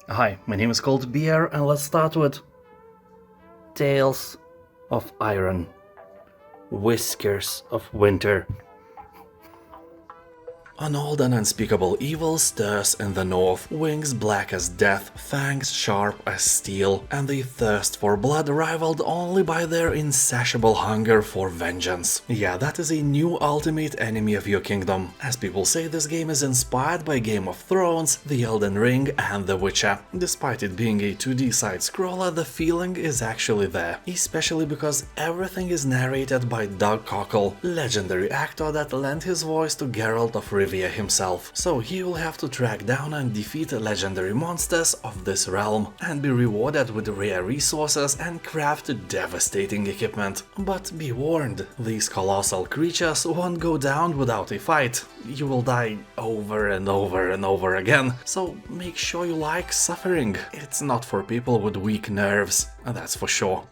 Hi, my name is called Beer, and let's start with Tales of Iron, Whiskers of Winter. An old and unspeakable evil stirs in the north, wings black as death, fangs sharp as steel, and they thirst for blood rivaled only by their insatiable hunger for vengeance. Yeah, that is a new ultimate enemy of your kingdom. As people say, this game is inspired by Game of Thrones, The Elden Ring, and The Witcher. Despite it being a 2D side-scroller, the feeling is actually there, especially because everything is narrated by Doug Cockle, legendary actor that lent his voice to Geralt of Rivia himself, so he will have to track down and defeat legendary monsters of this realm, and be rewarded with rare resources and craft devastating equipment. But be warned, these colossal creatures won't go down without a fight. You will die over and over and over again, so make sure you like suffering. It's not for people with weak nerves, that's for sure.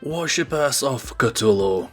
Worshippers of Cthulhu.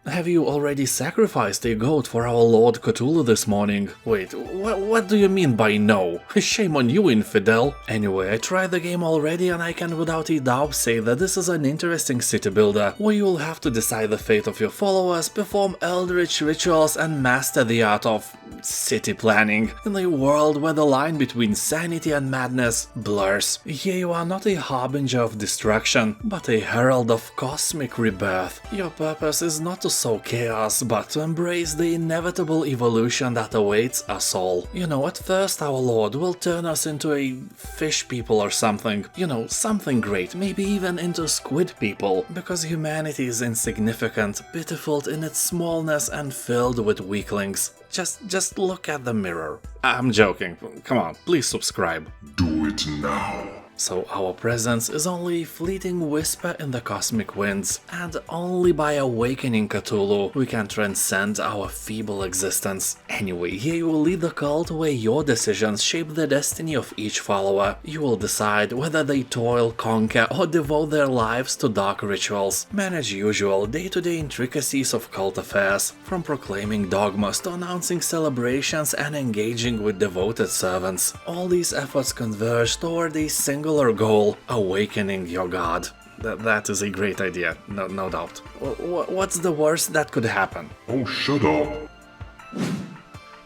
Have you already sacrificed a goat for our Lord Cthulhu this morning? Wait, what do you mean by no? Shame on you, infidel! Anyway, I tried the game already and I can without a doubt say that this is an interesting city builder, where you will have to decide the fate of your followers, perform eldritch rituals and master the art of city planning, in a world where the line between sanity and madness blurs. Here you are not a harbinger of destruction, but a herald of cosmic rebirth. Your purpose is not to sow chaos, but to embrace the inevitable evolution that awaits us all. You know, at first our Lord will turn us into a fish people or something. You know, something great, maybe even into squid people, because humanity is insignificant, pitiful in its smallness and filled with weaklings. Just look at the mirror. I'm joking. Come on, please subscribe. Do it now. So our presence is only a fleeting whisper in the cosmic winds, and only by awakening Cthulhu we can transcend our feeble existence. Anyway, here you will lead the cult where your decisions shape the destiny of each follower. You will decide whether they toil, conquer, or devote their lives to dark rituals. Manage usual day-to-day intricacies of cult affairs, from proclaiming dogmas to announcing celebrations and engaging with devoted servants. All these efforts converge toward a singular goal: awakening your god. That is a great idea, no doubt. What's the worst that could happen? Oh, shut up.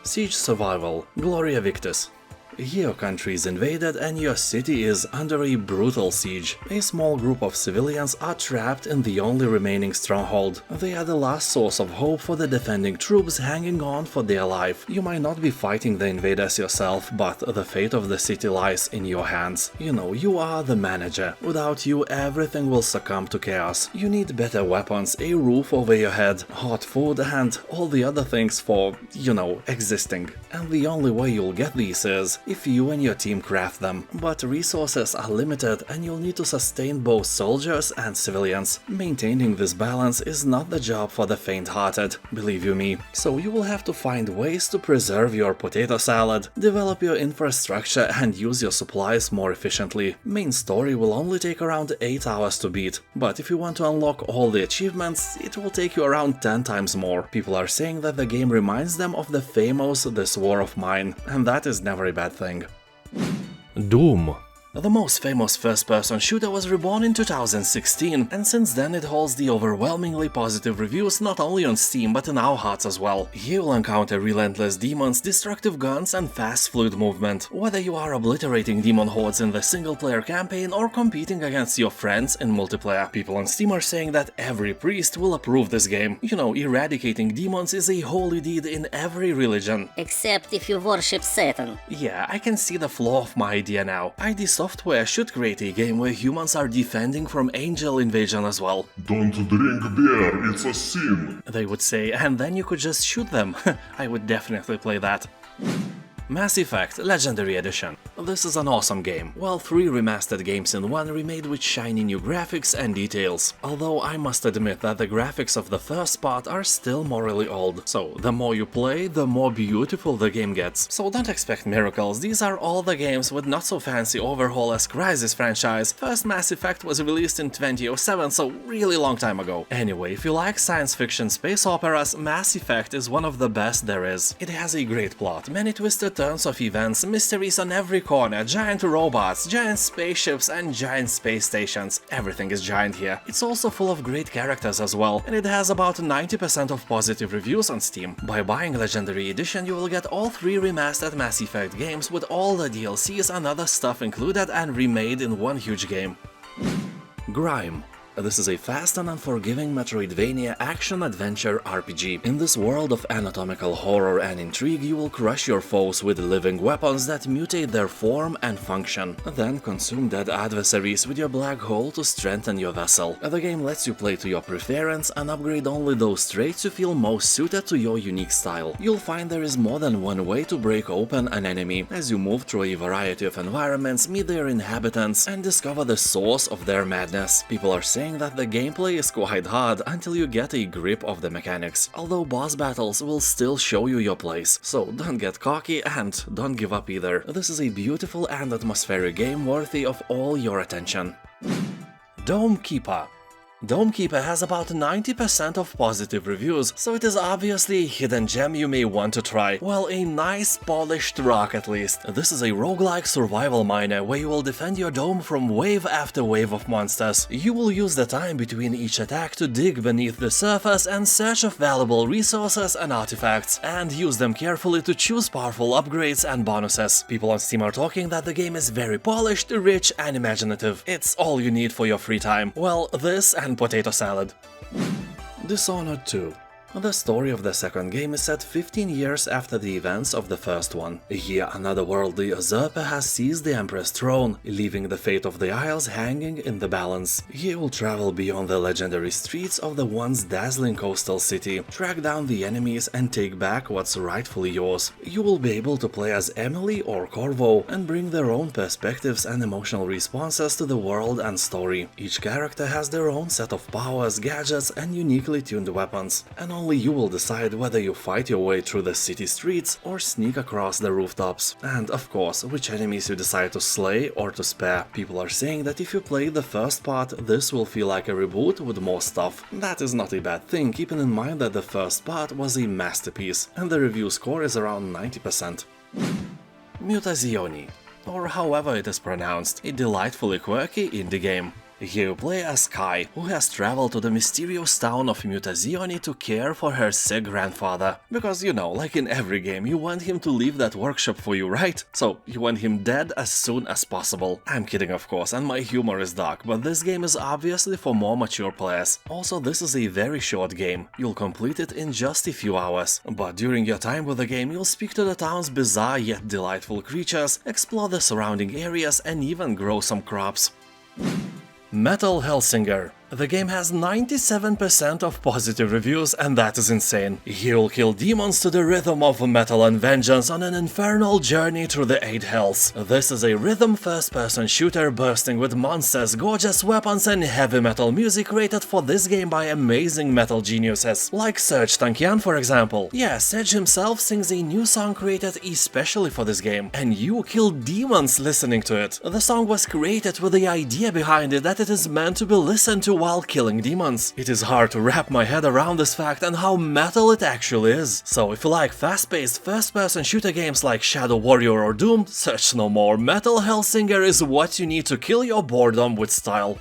Siege survival. Gloria Victis. Your country is invaded and your city is under a brutal siege. A small group of civilians are trapped in the only remaining stronghold. They are the last source of hope for the defending troops hanging on for dear life. You might not be fighting the invaders yourself, but the fate of the city lies in your hands. You know, you are the manager. Without you, everything will succumb to chaos. You need better weapons, a roof over your head, hot food, and all the other things for, you know, existing. And the only way you'll get these is if you and your team craft them. But resources are limited and you'll need to sustain both soldiers and civilians. Maintaining this balance is not the job for the faint-hearted, believe you me. So you will have to find ways to preserve your potato salad, develop your infrastructure and use your supplies more efficiently. Main story will only take around 8 hours to beat, but if you want to unlock all the achievements, it will take you around 10 times more. People are saying that the game reminds them of the famous This War of Mine, and that is never a bad thing. Doom. The most famous first-person shooter was reborn in 2016, and since then it holds the overwhelmingly positive reviews not only on Steam but in our hearts as well. Here you'll encounter relentless demons, destructive guns and fast fluid movement. Whether you are obliterating demon hordes in the single-player campaign or competing against your friends in multiplayer, people on Steam are saying that every priest will approve this game. You know, eradicating demons is a holy deed in every religion. Except if you worship Satan. Yeah, I can see the flaw of my idea now. ID Software should create a game where humans are defending from angel invasion as well. Don't drink beer, it's a sin. They would say, and then you could just shoot them. I would definitely play that. Mass Effect Legendary Edition. This is an awesome game. Well, 3 remastered games in one remade with shiny new graphics and details. Although I must admit that the graphics of the first part are still morally old. So the more you play, the more beautiful the game gets. So don't expect miracles, these are all the games with not so fancy overhaul as Crysis franchise. First Mass Effect was released in 2007, so really long time ago. Anyway, if you like science fiction space operas, Mass Effect is one of the best there is. It has a great plot, many twisted turns of events, mysteries on every corner, giant robots, giant spaceships and giant space stations. Everything is giant here. It's also full of great characters as well, and it has about 90% of positive reviews on Steam. By buying Legendary Edition, you will get all 3 remastered Mass Effect games with all the DLCs and other stuff included and remade in one huge game. GRIME. This is a fast and unforgiving Metroidvania action-adventure RPG. In this world of anatomical horror and intrigue, you will crush your foes with living weapons that mutate their form and function. Then consume dead adversaries with your black hole to strengthen your vessel. The game lets you play to your preference and upgrade only those traits you feel most suited to your unique style. You'll find there is more than one way to break open an enemy, as you move through a variety of environments, meet their inhabitants, and discover the source of their madness. People are saying that the gameplay is quite hard until you get a grip of the mechanics, although boss battles will still show you your place, so don't get cocky and don't give up either. This is a beautiful and atmospheric game worthy of all your attention. Domekeeper. Domekeeper has about 90% of positive reviews, so it is obviously a hidden gem you may want to try. Well, a nice polished rock at least. This is a roguelike survival miner where you will defend your dome from wave after wave of monsters. You will use the time between each attack to dig beneath the surface and search of valuable resources and artifacts, and use them carefully to choose powerful upgrades and bonuses. People on Steam are talking that the game is very polished, rich and imaginative. It's all you need for your free time. Well, this and potato salad. Dishonored 2. The story of the second game is set 15 years after the events of the first one. Here, another worldly usurper has seized the Emperor's throne, leaving the fate of the Isles hanging in the balance. He will travel beyond the legendary streets of the once dazzling coastal city, track down the enemies and take back what's rightfully yours. You will be able to play as Emily or Corvo and bring their own perspectives and emotional responses to the world and story. Each character has their own set of powers, gadgets and uniquely tuned weapons, and only you will decide whether you fight your way through the city streets or sneak across the rooftops. And of course, which enemies you decide to slay or to spare. People are saying that if you play the first part, this will feel like a reboot with more stuff. That is not a bad thing, keeping in mind that the first part was a masterpiece, and the review score is around 90%. Mutazione, or however it is pronounced, a delightfully quirky indie game. Here you play as Kai, who has traveled to the mysterious town of Mutazione to care for her sick grandfather. Because, you know, like in every game, you want him to leave that workshop for you, right? So, you want him dead as soon as possible. I'm kidding, of course, and my humor is dark, but this game is obviously for more mature players. Also, this is a very short game. You'll complete it in just a few hours. But during your time with the game, you'll speak to the town's bizarre yet delightful creatures, explore the surrounding areas, and even grow some crops. Metal Hellsinger. The game has 97% of positive reviews, and that is insane. You'll kill demons to the rhythm of metal and vengeance on an infernal journey through the 8 hells. This is a rhythm first-person shooter bursting with monsters, gorgeous weapons and heavy metal music rated for this game by amazing metal geniuses, like Serj Tankian for example. Yeah, Serj himself sings a new song created especially for this game, and you kill demons listening to it. The song was created with the idea behind it that it is meant to be listened to while killing demons. It is hard to wrap my head around this fact and how metal it actually is. So if you like fast-paced first-person shooter games like Shadow Warrior or Doom, search no more. Metal Hellsinger is what you need to kill your boredom with style.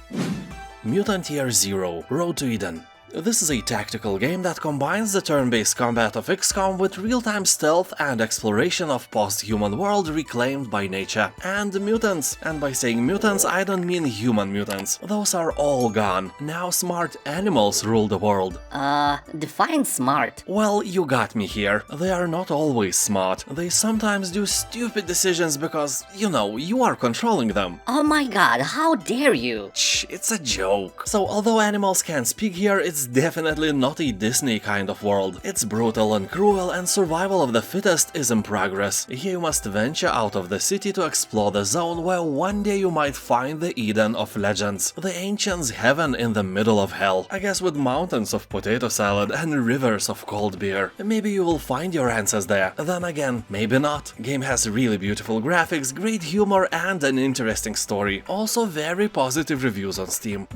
Mutant Year Zero: Road to Eden. This is a tactical game that combines the turn-based combat of XCOM with real-time stealth and exploration of post-human world reclaimed by nature. And mutants. And by saying mutants, I don't mean human mutants. Those are all gone. Now smart animals rule the world. Define smart. Well, you got me here. They are not always smart. They sometimes do stupid decisions because, you know, you are controlling them. Oh my god, how dare you! Shh, it's a joke. So although animals can't speak here, it's definitely not a Disney kind of world. It's brutal and cruel, and survival of the fittest is in progress. Here you must venture out of the city to explore the zone where one day you might find the Eden of legends, the ancients' heaven in the middle of hell. I guess with mountains of potato salad and rivers of cold beer. Maybe you will find your answers there. Then again, maybe not. Game has really beautiful graphics, great humor and an interesting story. Also very positive reviews on Steam.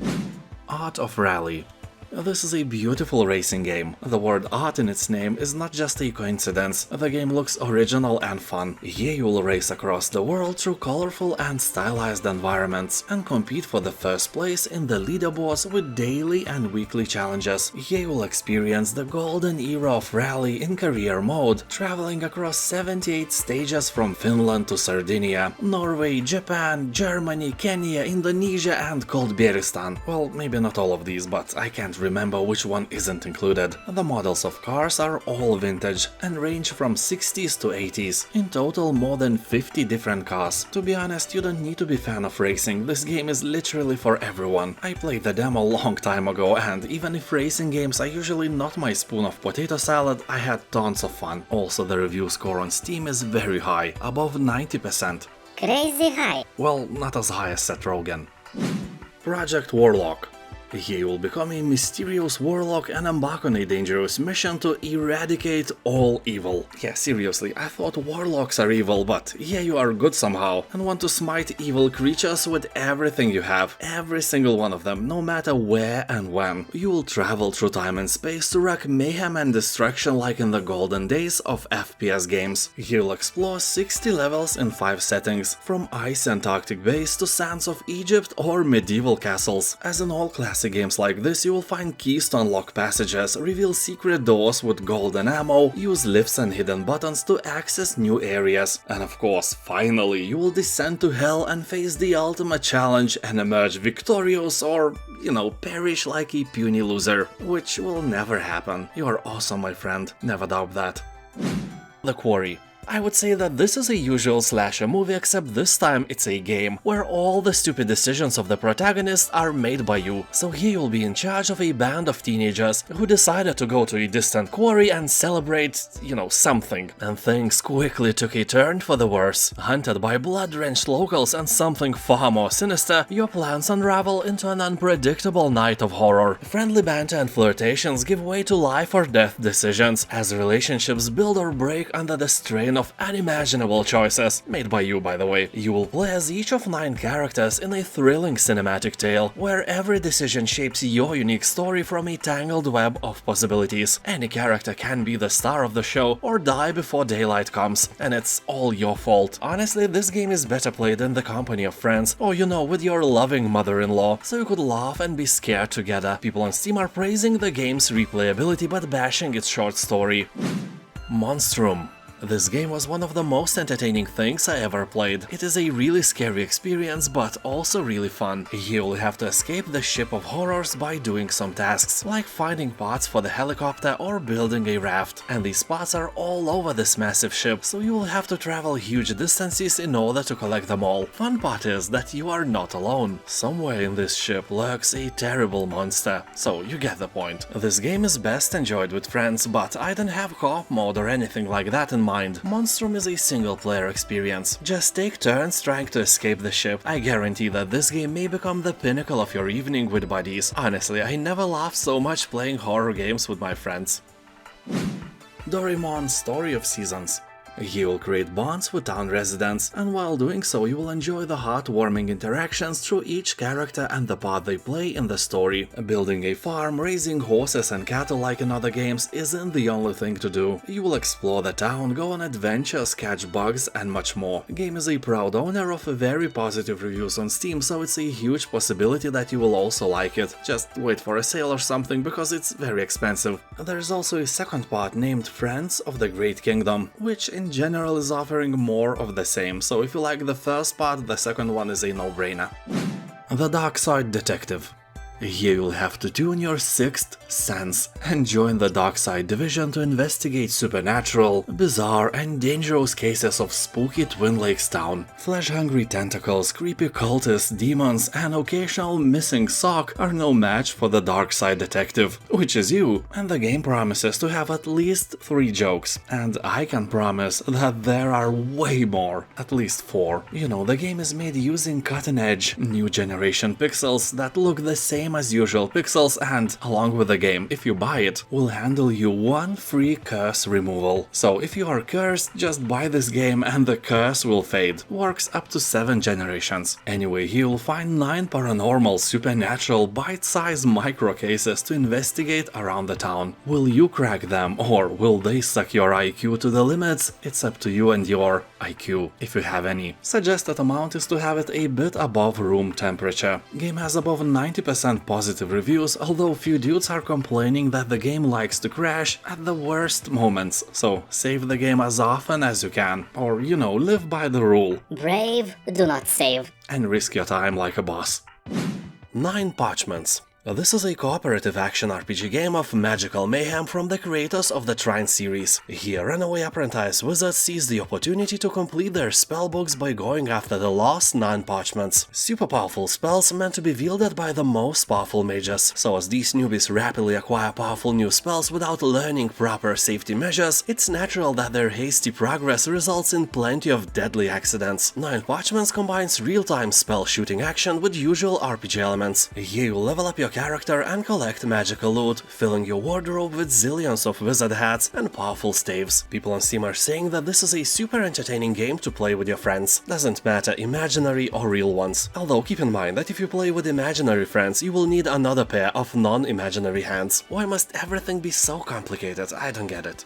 Art of Rally. This is a beautiful racing game. The word art in its name is not just a coincidence. The game looks original and fun. Here you will race across the world through colorful and stylized environments and compete for the first place in the leaderboards with daily and weekly challenges. Here you will experience the golden era of rally in career mode, traveling across 78 stages from Finland to Sardinia, Norway, Japan, Germany, Kenya, Indonesia and Kolberistan. Well, maybe not all of these, but I can't remember which one isn't included. The models of cars are all vintage and range from 60s to 80s. In total, more than 50 different cars. To be honest, you don't need to be a fan of racing, this game is literally for everyone. I played the demo a long time ago, and even if racing games are usually not my spoon of potato salad, I had tons of fun. Also, the review score on Steam is very high, above 90%. Crazy high. Well, not as high as Seth Rogen. Project Warlock. Here you will become a mysterious warlock and embark on a dangerous mission to eradicate all evil. Yeah, seriously, I thought warlocks are evil, but here you are good somehow and want to smite evil creatures with everything you have. Every single one of them, no matter where and when. You will travel through time and space to wreak mayhem and destruction like in the golden days of FPS games. You'll explore 60 levels in 5 settings, from ice Antarctic base to sands of Egypt or medieval castles. As in all classic games like this, you will find keys to unlock passages, reveal secret doors with golden ammo, use lifts and hidden buttons to access new areas, and of course, finally, you will descend to hell and face the ultimate challenge and emerge victorious or, you know, perish like a puny loser, which will never happen. You are awesome, my friend, never doubt that. The Quarry. I would say that this is a usual slasher movie, except this time it's a game, where all the stupid decisions of the protagonist are made by you. So here you'll be in charge of a band of teenagers who decided to go to a distant quarry and celebrate, you know, something. And things quickly took a turn for the worse. Hunted by blood-drenched locals and something far more sinister, your plans unravel into an unpredictable night of horror. Friendly banter and flirtations give way to life or death decisions, as relationships build or break under the strain of unimaginable choices, made by you by the way. You will play as each of 9 characters in a thrilling cinematic tale, where every decision shapes your unique story from a tangled web of possibilities. Any character can be the star of the show or die before daylight comes, and it's all your fault. Honestly, this game is better played in the company of friends, or you know, with your loving mother-in-law, so you could laugh and be scared together. People on Steam are praising the game's replayability but bashing its short story. Monstrum. This game was one of the most entertaining things I ever played. It is a really scary experience, but also really fun. You'll have to escape the ship of horrors by doing some tasks, like finding parts for the helicopter or building a raft. And these parts are all over this massive ship, so you will have to travel huge distances in order to collect them all. Fun part is that you are not alone. Somewhere in this ship lurks a terrible monster, so you get the point. This game is best enjoyed with friends, but I don't have co-op mode or anything like that in mind. Monstrum is a single-player experience. Just take turns trying to escape the ship. I guarantee that this game may become the pinnacle of your evening with buddies. Honestly, I never laughed so much playing horror games with my friends. DORAEMON Story of Seasons. You will create bonds with town residents, and while doing so you will enjoy the heartwarming interactions through each character and the part they play in the story. Building a farm, raising horses and cattle like in other games isn't the only thing to do. You will explore the town, go on adventures, catch bugs and much more. The game is a proud owner of very positive reviews on Steam, so it's a huge possibility that you will also like it. Just wait for a sale or something, because it's very expensive. There's also a second part named Friends of the Great Kingdom, which in general is offering more of the same, so if you like the first part, the second one is a no-brainer. The Darkside Detective. Here you'll have to tune your sixth sense and join the Darkside division to investigate supernatural, bizarre and dangerous cases of spooky Twin Lakes town. Flesh-hungry tentacles, creepy cultists, demons and occasional missing sock are no match for the Darkside Detective, which is you, and the game promises to have at least 3 jokes, and I can promise that there are way more, at least 4. You know, the game is made using cutting-edge, new generation pixels that look the same same as usual pixels and, along with the game, if you buy it, will handle you one free curse removal. So if you are cursed, just buy this game and the curse will fade. Works up to 7 generations. Anyway, you will find 9 paranormal, supernatural, bite-sized micro cases to investigate around the town. Will you crack them or will they suck your IQ to the limits? It's up to you and your IQ, if you have any. Suggested amount is to have it a bit above room temperature. Game has above 90% positive reviews, although few dudes are complaining that the game likes to crash at the worst moments. So save the game as often as you can, or you know, live by the rule. Brave, do not save. And risk your time like a boss. 9 Parchments. This is a cooperative action RPG game of magical mayhem from the creators of the Trine series. Here, runaway apprentice wizards seize the opportunity to complete their spellbooks by going after the lost 9 parchments. Super powerful spells meant to be wielded by the most powerful mages. So as these newbies rapidly acquire powerful new spells without learning proper safety measures, it's natural that their hasty progress results in plenty of deadly accidents. 9 parchments combines real-time spell shooting action with usual RPG elements. Here you level up your character and collect magical loot, filling your wardrobe with zillions of wizard hats and powerful staves. People on Steam are saying that this is a super entertaining game to play with your friends. Doesn't matter imaginary or real ones. Although keep in mind that if you play with imaginary friends, you will need another pair of non-imaginary hands. Why must everything be so complicated? I don't get it.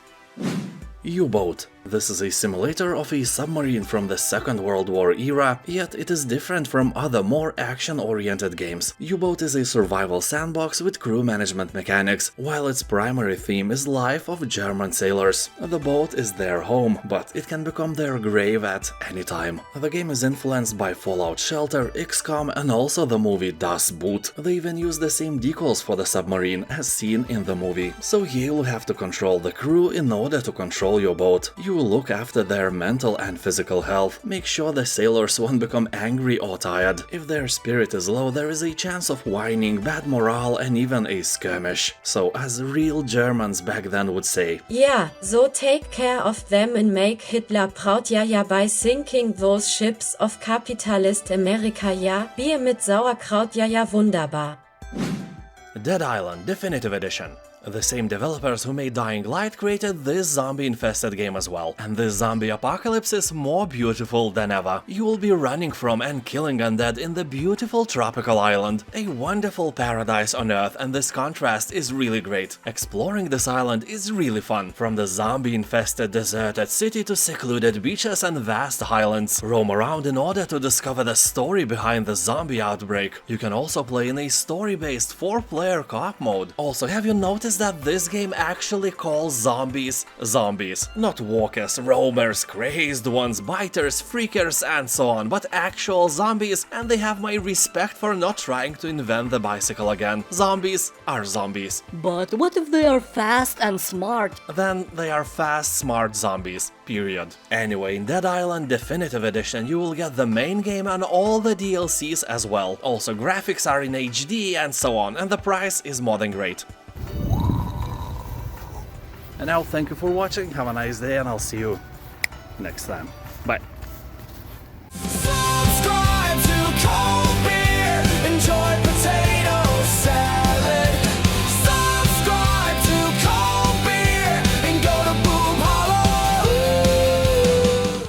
UBOAT. This is a simulator of a submarine from the Second World War era, yet it is different from other more action-oriented games. UBOAT is a survival sandbox with crew management mechanics, while its primary theme is life of German sailors. The boat is their home, but it can become their grave at any time. The game is influenced by Fallout Shelter, XCOM and also the movie Das Boot. They even use the same decals for the submarine as seen in the movie. So you'll have to control the crew in order to control your boat. You will look after their mental and physical health, make sure the sailors won't become angry or tired. If their spirit is low, there is a chance of whining, bad morale and even a skirmish. So as real Germans back then would say, yeah, so take care of them and make Hitler proud, ja, by sinking those ships of capitalist America, ja, Bier mit Sauerkraut, ja, wunderbar. Dead Island Definitive Edition. The same developers who made Dying Light created this zombie-infested game as well, and this zombie apocalypse is more beautiful than ever. You will be running from and killing undead in the beautiful tropical island, a wonderful paradise on Earth, and this contrast is really great. Exploring this island is really fun, from the zombie-infested deserted city to secluded beaches and vast highlands. Roam around in order to discover the story behind the zombie outbreak. You can also play in a story-based 4-player co-op mode. Also, have you noticed that this game actually calls zombies zombies? Not walkers, roamers, crazed ones, biters, freakers and so on, but actual zombies, and they have my respect for not trying to invent the bicycle again. Zombies are zombies. But what if they are fast and smart? Then they are fast, smart zombies. Period. Anyway, in Dead Island Definitive Edition you will get the main game and all the DLCs as well. Also graphics are in HD and so on, and the price is more than great. And now thank you for watching, have a nice day and I'll see you next time. Bye.